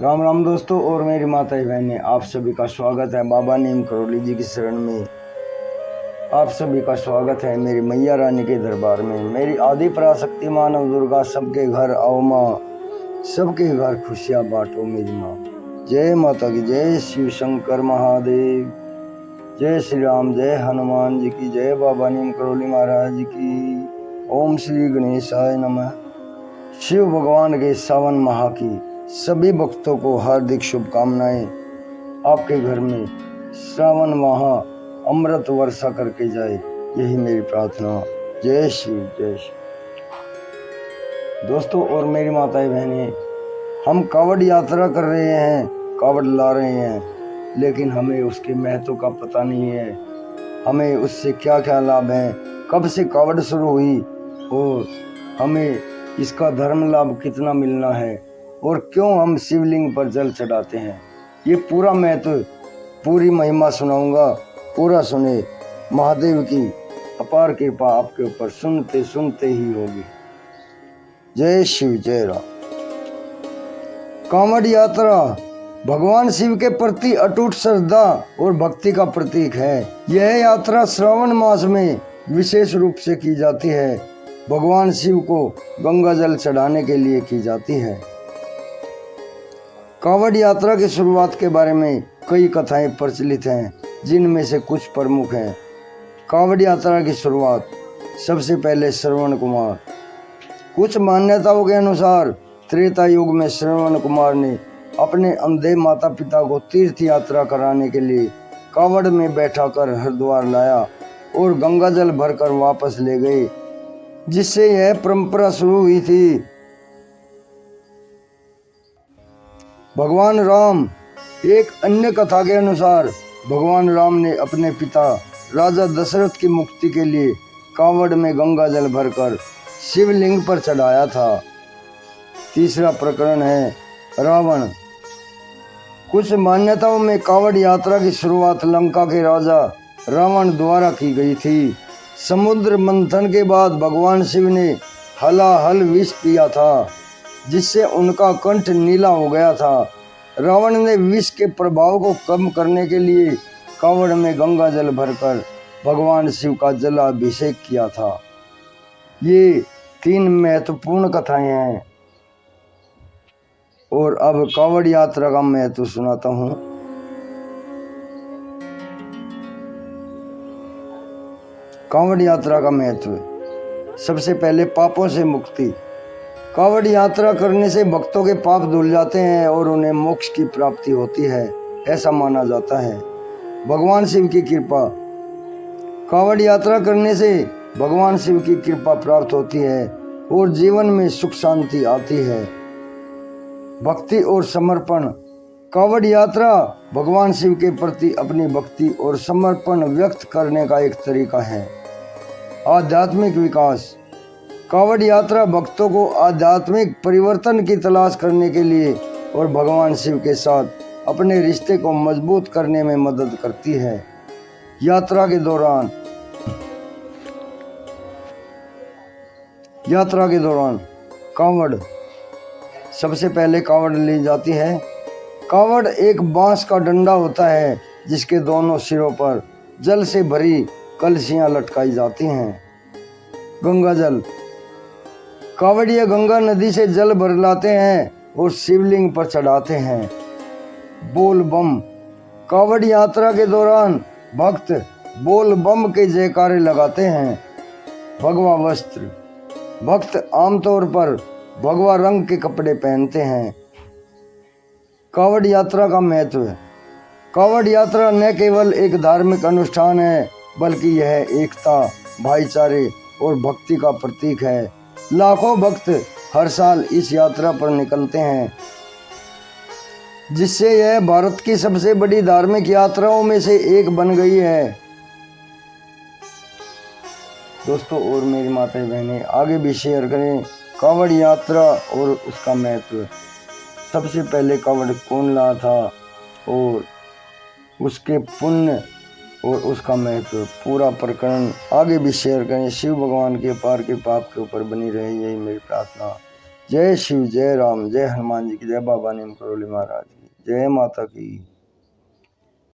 राम राम दोस्तों और मेरी माता बहनें, आप सभी का स्वागत है बाबा नीम करोली जी की शरण में। आप सभी का स्वागत है मेरी मैया रानी के दरबार में। मेरी आदि पराशक्ति मानव दुर्गा सबके घर आओ माँ, सबके घर खुशियाँ बांटो मेरी माँ। जय माता की जय, शिव शंकर महादेव, जय श्री राम, जय हनुमान जी की जय, बाबा नीम करोली महाराज की। ओम श्री गणेशाय नमः। शिव भगवान के सावन माह की सभी भक्तों को हार्दिक शुभकामनाएं। आपके घर में श्रावण माह अमृत वर्षा करके जाए, यही मेरी प्रार्थना। जय शिव जय शिव। दोस्तों और मेरी माताएं बहनें, हम कावड़ यात्रा कर रहे हैं, कावड़ ला रहे हैं, लेकिन हमें उसके महत्व का पता नहीं है। हमें उससे क्या क्या लाभ है, कब से कावड़ शुरू हुई और हमें इसका धर्म लाभ कितना मिलना है और क्यों हम शिवलिंग पर जल चढ़ाते हैं, ये पूरा महत्व, पूरी महिमा सुनाऊंगा। पूरा सुने, महादेव की अपार कृपा आपके ऊपर सुनते सुनते ही होगी। जय शिव जय राम। कांवड़ यात्रा भगवान शिव के प्रति अटूट श्रद्धा और भक्ति का प्रतीक है। यह यात्रा श्रावण मास में विशेष रूप से की जाती है। भगवान शिव को गंगा जल चढ़ाने के लिए की जाती है। कांवड़ यात्रा की शुरुआत के बारे में कई कथाएं प्रचलित हैं, जिनमें से कुछ प्रमुख हैं। कांवड़ यात्रा की शुरुआत सबसे पहले श्रवण कुमार। कुछ मान्यताओं के अनुसार त्रेता युग में श्रवण कुमार ने अपने अंधे माता पिता को तीर्थ यात्रा कराने के लिए कांवड़ में बैठाकर हरिद्वार लाया और गंगा जल भरकर वापस ले गए, जिससे यह परंपरा शुरू हुई थी। भगवान राम, एक अन्य कथा के अनुसार भगवान राम ने अपने पिता राजा दशरथ की मुक्ति के लिए कांवड़ में गंगा जल भरकर शिवलिंग पर चढ़ाया था। तीसरा प्रकरण है रावण। कुछ मान्यताओं में कांवड़ यात्रा की शुरुआत लंका के राजा रावण द्वारा की गई थी। समुद्र मंथन के बाद भगवान शिव ने हलाहल विष पिया था, जिससे उनका कंठ नीला हो गया था। रावण ने विष के प्रभाव को कम करने के लिए कांवड़ में गंगा जल भरकर भगवान शिव का जलाभिषेक किया था। ये 3 महत्वपूर्ण कथाएं हैं और अब कांवड़ यात्रा का महत्व सुनाता हूँ। कांवड़ यात्रा का महत्व, सबसे पहले पापों से मुक्ति। कांवड़ यात्रा करने से भक्तों के पाप धुल जाते हैं और उन्हें मोक्ष की प्राप्ति होती है, ऐसा माना जाता है। भगवान शिव की कृपा। कांवड़ यात्रा करने से भगवान शिव की कृपा प्राप्त होती है और जीवन में सुख शांति आती है। भक्ति और समर्पण। कांवड़ यात्रा भगवान शिव के प्रति अपनी भक्ति और समर्पण व्यक्त करने का एक तरीका है। आध्यात्मिक विकास। कांवड़ यात्रा भक्तों को आध्यात्मिक परिवर्तन की तलाश करने के लिए और भगवान शिव के साथ अपने रिश्ते को मजबूत करने में मदद करती है। यात्रा के दौरान कांवड़, सबसे पहले कांवड़ ली जाती है। कांवड़ एक बांस का डंडा होता है, जिसके दोनों सिरों पर जल से भरी कलशियां लटकाई जाती हैं। गंगा जल। कांवड़िया गंगा नदी से जल भर लाते हैं और शिवलिंग पर चढ़ाते हैं। बोल बम। कांवड़ यात्रा के दौरान भक्त बोल बम के जयकारे लगाते हैं। भगवा वस्त्र। भक्त आमतौर पर भगवा रंग के कपड़े पहनते हैं। कांवड़ यात्रा का महत्व। कांवड़ यात्रा न केवल एक धार्मिक अनुष्ठान है, बल्कि यह एकता, भाईचारे और भक्ति का प्रतीक है। लाखों भक्त हर साल इस यात्रा पर निकलते हैं, जिससे यह भारत की सबसे बड़ी धार्मिक यात्राओं में से एक बन गई है। दोस्तों और मेरी माताएं बहनें, आगे भी शेयर करें कांवड़ यात्रा और उसका महत्व। सबसे पहले कांवड़ कौन लाया था और उसके पुण्य और उसका महत्व, पूरा प्रकरण आगे भी शेयर करें। शिव भगवान के अपार कृपा आपके ऊपर बनी रहे, यही मेरी प्रार्थना। जय शिव, जय राम, जय हनुमान जी की, जय बाबा नीम करोली महाराज की, जय माता की।